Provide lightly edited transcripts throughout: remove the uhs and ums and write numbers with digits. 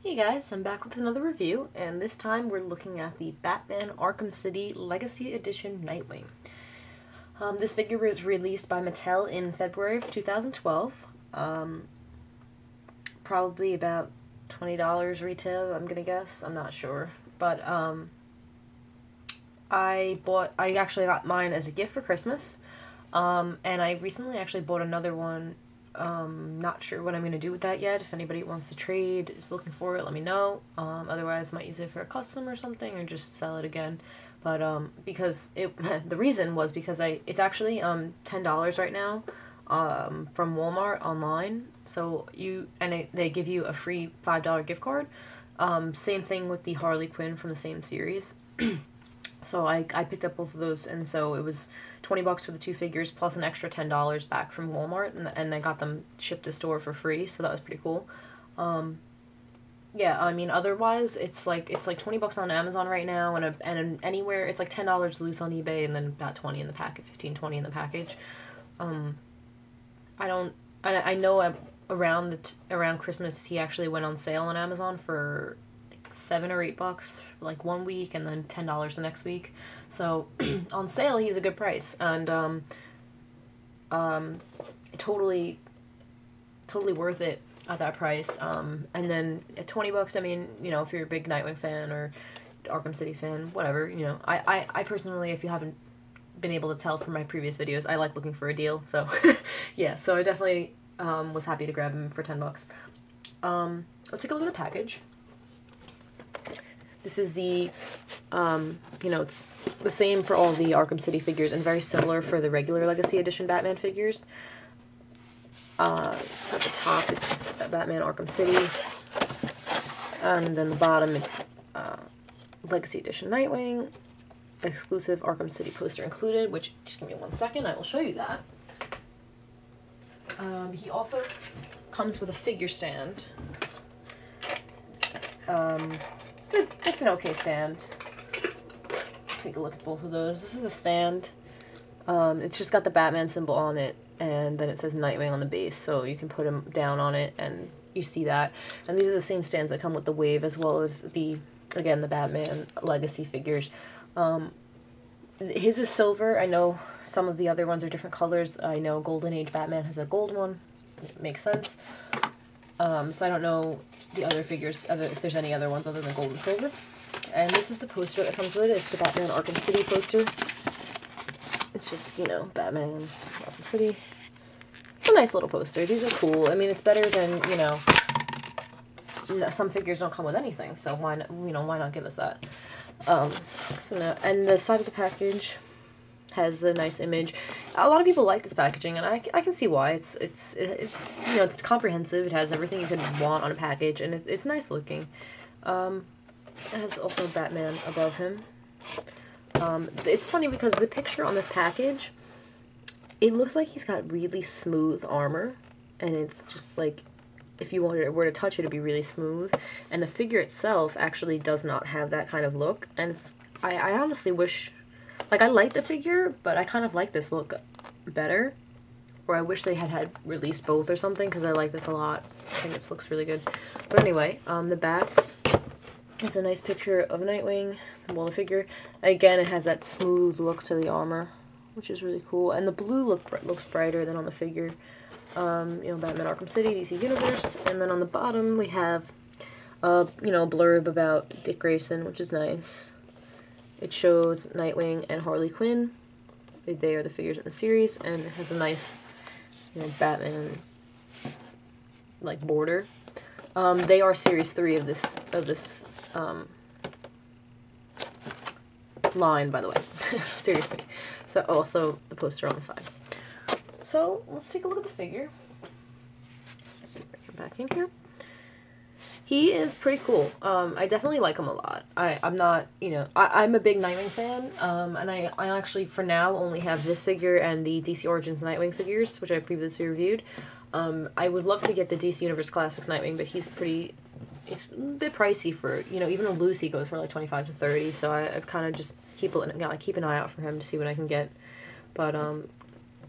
Hey guys, I'm back with another review, and this time we're looking at the Batman Arkham City Legacy Edition Nightwing. This figure was released by Mattel in February of 2012. Probably about $20 retail, I'm gonna guess. I'm not sure. But I actually got mine as a gift for Christmas. And I recently actually bought another one. Not sure what I'm going to do with that yet. If anybody wants to trade, is looking for it, let me know. Otherwise, I might use it for a custom or something, or just sell it again. But because it, the reason was because it's actually $10 right now from Walmart online. So they give you a free $5 gift card. Same thing with the Harley Quinn from the same series. So I picked up both of those, and so it was 20 bucks for the two figures plus an extra $10 back from Walmart, and I got them shipped to store for free, so that was pretty cool. Yeah, I mean, otherwise it's like 20 bucks on Amazon right now, and anywhere it's like $10 loose on eBay, and then about 20 in the package, 15, 20 in the package. I know around Christmas he actually went on sale on Amazon for like $7 or $8 like one week, and then $10 the next week. So on sale he's a good price, and totally worth it at that price. And then at 20 bucks, I mean, you know, if you're a big Nightwing fan or Arkham City fan, whatever, you know, I personally, if you haven't been able to tell from my previous videos, I like looking for a deal, so yeah, so I definitely was happy to grab him for 10 bucks. Let's take a look at the package. This is the, you know, it's the same for all the Arkham City figures and very similar for the regular Legacy Edition Batman figures. So at the top it's just Batman Arkham City, and then the bottom it's Legacy Edition Nightwing, exclusive Arkham City poster included, which, just give me 1 second, I will show you that. He also comes with a figure stand. It's an okay stand. Take a look at both of those. This is a stand. It's just got the Batman symbol on it, and then it says Nightwing on the base, so you can put him down on it and you see that. And these are the same stands that come with the Wave, as well as the Batman Legacy figures. His is silver. I know some of the other ones are different colors. I know Golden Age Batman has a gold one. It makes sense. So I don't know the other figures, if there's any other ones other than gold and silver. And this is the poster that comes with it. It's the Batman Arkham City poster. It's just, you know, Batman Arkham City. It's a nice little poster. These are cool. I mean, it's better than, you know, some figures don't come with anything, so why not give us that? So now, and the side of the package has a nice image. A lot of people like this packaging, and I can see why. It's you know, it's comprehensive. It has everything you could want on a package, and it's nice looking. It has also Batman above him. It's funny because the picture on this package, it looks like he's got really smooth armor, and it's just like, if you were to touch it, it'd be really smooth. And the figure itself actually does not have that kind of look, and I honestly wish, like, I like the figure, but I kind of like this look better. Or I wish they had released both or something, because I like this a lot. I think this looks really good. But anyway, the back is a nice picture of Nightwing, the figure. Again, it has that smooth look to the armor, which is really cool. And the blue looks brighter than on the figure. You know, Batman Arkham City, DC Universe. And then on the bottom we have, you know, a blurb about Dick Grayson, which is nice. It shows Nightwing and Harley Quinn. They are the figures in the series, and it has a nice, you know, Batman like border. They are series 3 of this line, by the way. Seriously. So also the poster on the side. So let's take a look at the figure. Bring him back in here. He is pretty cool. I definitely like him a lot. I'm not, you know, I'm a big Nightwing fan, and I actually, for now, only have this figure and the DC Origins Nightwing figures, which I previously reviewed. I would love to get the DC Universe Classics Nightwing, but it's a bit pricey for, you know, even a loose he goes for like 25 to 30, so I kind of just keep an eye out for him to see what I can get. But,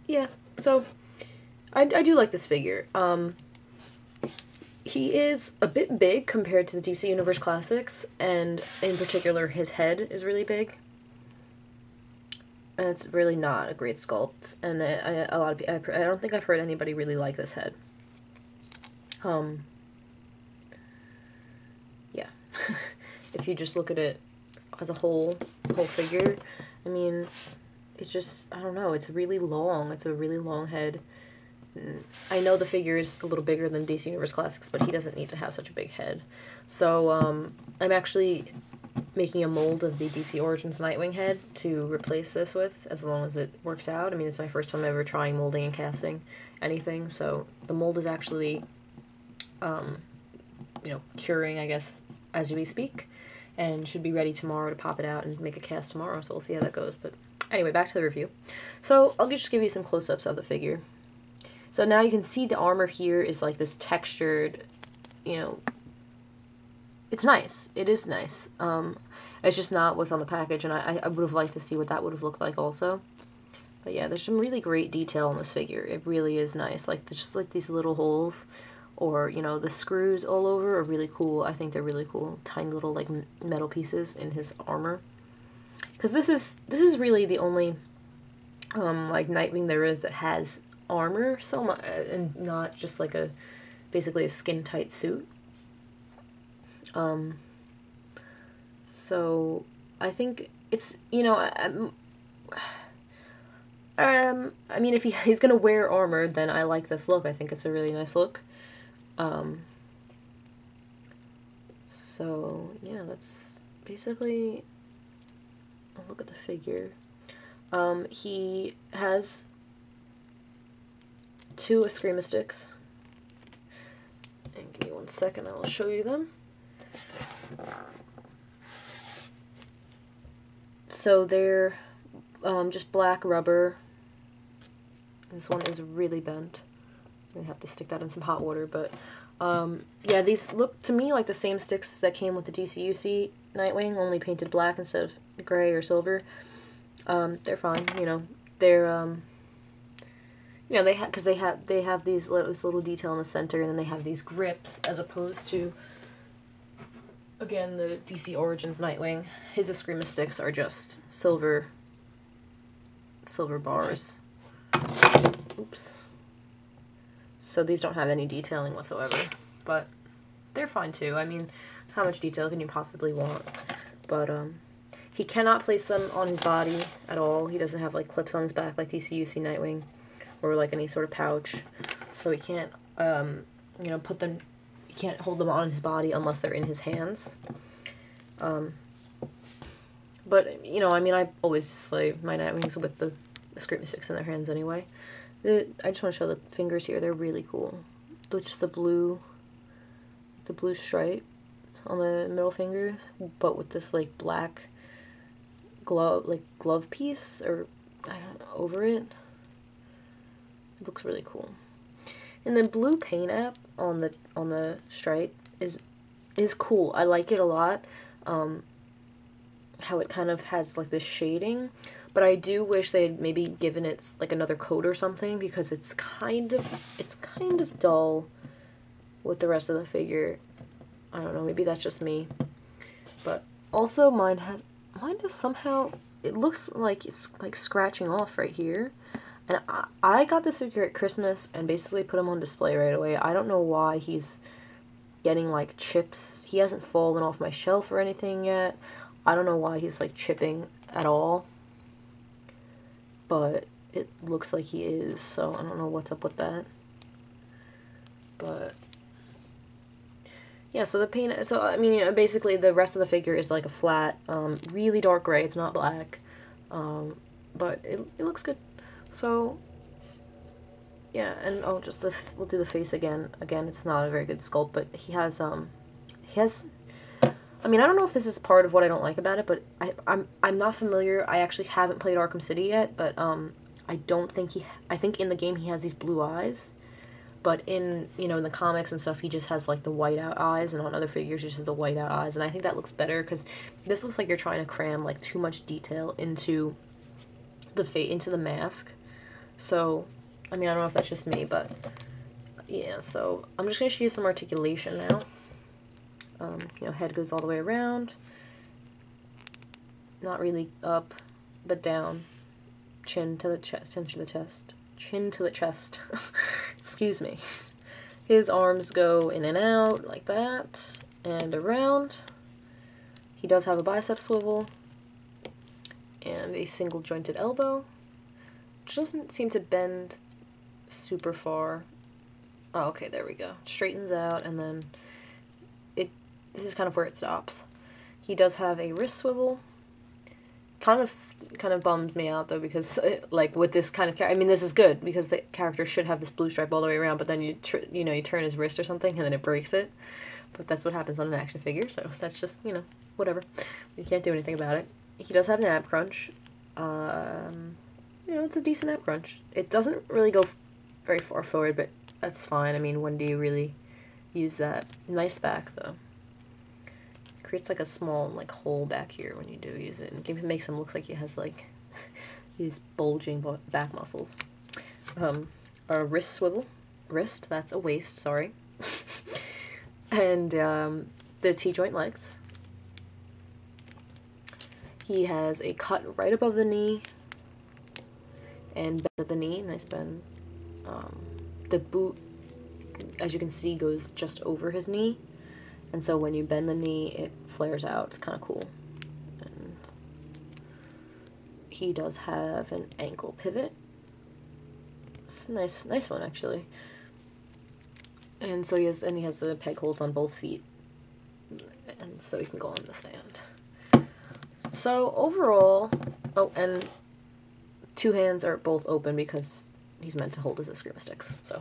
yeah, so I do like this figure. he is a bit big compared to the DC Universe Classics, and in particular his head is really big. And it's really not a great sculpt, and a lot of people, I don't think I've heard anybody really like this head. Yeah. If you just look at it as a whole figure, I mean, it's just, I don't know, it's really long. It's a really long head. I know the figure is a little bigger than DC Universe Classics, but he doesn't need to have such a big head. So, I'm actually making a mold of the DC Origins Nightwing head to replace this with, as long as it works out. I mean, it's my first time ever trying molding and casting anything, so the mold is actually, you know, curing, I guess, as we speak, and should be ready tomorrow to pop it out and make a cast tomorrow, so we'll see how that goes. But anyway, back to the review. So, I'll just give you some close-ups of the figure. So now you can see the armor here is like this textured, you know, it's nice. It is nice. It's just not what's on the package, and I would have liked to see what that would have looked like also. But yeah, there's some really great detail on this figure. It really is nice. Like, just like these little holes, or, you know, the screws all over are really cool. I think they're really cool. Tiny little, like, metal pieces in his armor. Because this is really the only, like, Nightwing there is that has armor so much, and not just like basically a skin-tight suit. So I think it's, you know, I mean, if he's gonna wear armor, then I like this look. I think it's a really nice look. So yeah, that's basically a look at the figure. He has 2 Eskrima sticks. And give me 1 second, I'll show you them. So they're just black rubber. This one is really bent. I'm gonna have to stick that in some hot water, but yeah, these look to me like the same sticks that came with the DCUC Nightwing, only painted black instead of gray or silver. They're fine, you know. They're you know, they have this little detail in the center, and then they have these grips, as opposed to, again, the DC Origins Nightwing. His Eskrima sticks are just silver bars. Oops. So these don't have any detailing whatsoever, but they're fine too. I mean, how much detail can you possibly want? But he cannot place them on his body at all. He doesn't have like clips on his back like DCUC Nightwing, or like any sort of pouch, so he can't, you know, he can't hold them on his body unless they're in his hands. But, you know, I mean, I always display my Nightwings with the Eskrima sticks in their hands anyway. I just want to show the fingers here. They're really cool. Just the blue stripes on the middle fingers, but with this, like, black glove piece, or, I don't know, over it. It looks really cool. And the blue paint app on the stripe is cool. I like it a lot. How it kind of has like this shading, but I do wish they had maybe given it like another coat or something, because it's kind of dull with the rest of the figure. I don't know, maybe that's just me. But also mine is somehow, it looks like it's like scratching off right here. And I got this figure at Christmas and basically put him on display right away. I don't know why he's getting like chips. He hasn't fallen off my shelf or anything yet. I don't know why he's like chipping at all. But it looks like he is, so I don't know what's up with that. But yeah, so the paint, so I mean, you know, basically the rest of the figure is like a flat, really dark gray. It's not black. But it looks good. So, yeah, and oh, we'll do the face again. Again, it's not a very good sculpt, but he has, I mean, I don't know if this is part of what I don't like about it, but I'm not familiar. I actually haven't played Arkham City yet, but, I don't think I think in the game he has these blue eyes, but in, you know, in the comics and stuff, he just has, like, the white out eyes, and on other figures, he just has the white out eyes, and I think that looks better, because this looks like you're trying to cram, like, too much detail into the mask. So, I mean, I don't know if that's just me, but yeah, so I'm just going to use some articulation now. You know, head goes all the way around. Not really up, but down. Chin to the chest, chin to the chest. Chin to the chest. Excuse me. His arms go in and out like that, and around. He does have a bicep swivel, and a single jointed elbow, which doesn't seem to bend super far. Oh, okay, there we go. Straightens out, and then this is kind of where it stops. He does have a wrist swivel. Kind of bums me out though, because like with this kind of character, I mean, this is good because the character should have this blue stripe all the way around, but then you turn his wrist or something and then it breaks it. But that's what happens on an action figure, so that's just, you know, whatever. You can't do anything about it. He does have an ab crunch. You know, it's a decent ab crunch. It doesn't really go very far forward, but that's fine. I mean, when do you really use that? Nice back though. Creates like a small like hole back here when you do use it, and makes him look like he has like these bulging back muscles. A wrist swivel, that's a waist, sorry. And the T-joint legs. He has a cut right above the knee and bend at the knee, nice bend. The boot, as you can see, goes just over his knee. And so when you bend the knee, it flares out. It's kind of cool. And he does have an ankle pivot. It's a nice one actually. And so he has the peg holes on both feet, and so he can go on the stand. So overall, oh, and two hands are both open because he's meant to hold his Eskrima sticks. So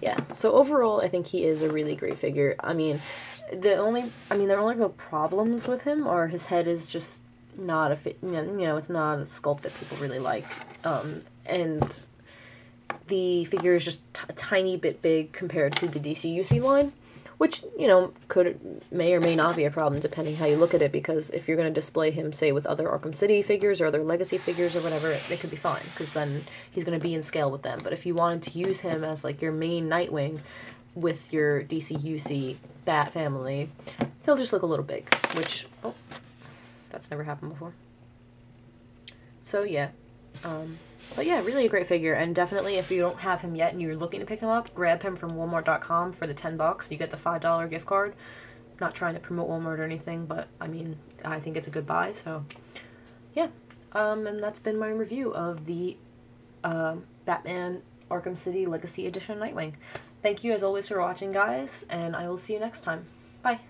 yeah, so overall I think he is a really great figure. I mean, there are only real problems with him are his head is just not a fit, you know, it's not a sculpt that people really like, and the figure is just a tiny bit big compared to the DCUC line, which, you know, may or may not be a problem depending how you look at it, because if you're going to display him, say, with other Arkham City figures or other Legacy figures or whatever, it could be fine, because then he's going to be in scale with them. But if you wanted to use him as, like, your main Nightwing with your DCUC Bat family, he'll just look a little big, which, oh, that's never happened before. So, yeah. But yeah, really a great figure, and definitely if you don't have him yet and you're looking to pick him up, grab him from Walmart.com for the $10. You get the $5 gift card. Not trying to promote Walmart or anything, but I mean, I think it's a good buy, so yeah. And that's been my review of the Batman Arkham City Legacy Edition Nightwing. Thank you as always for watching, guys, and I will see you next time. Bye!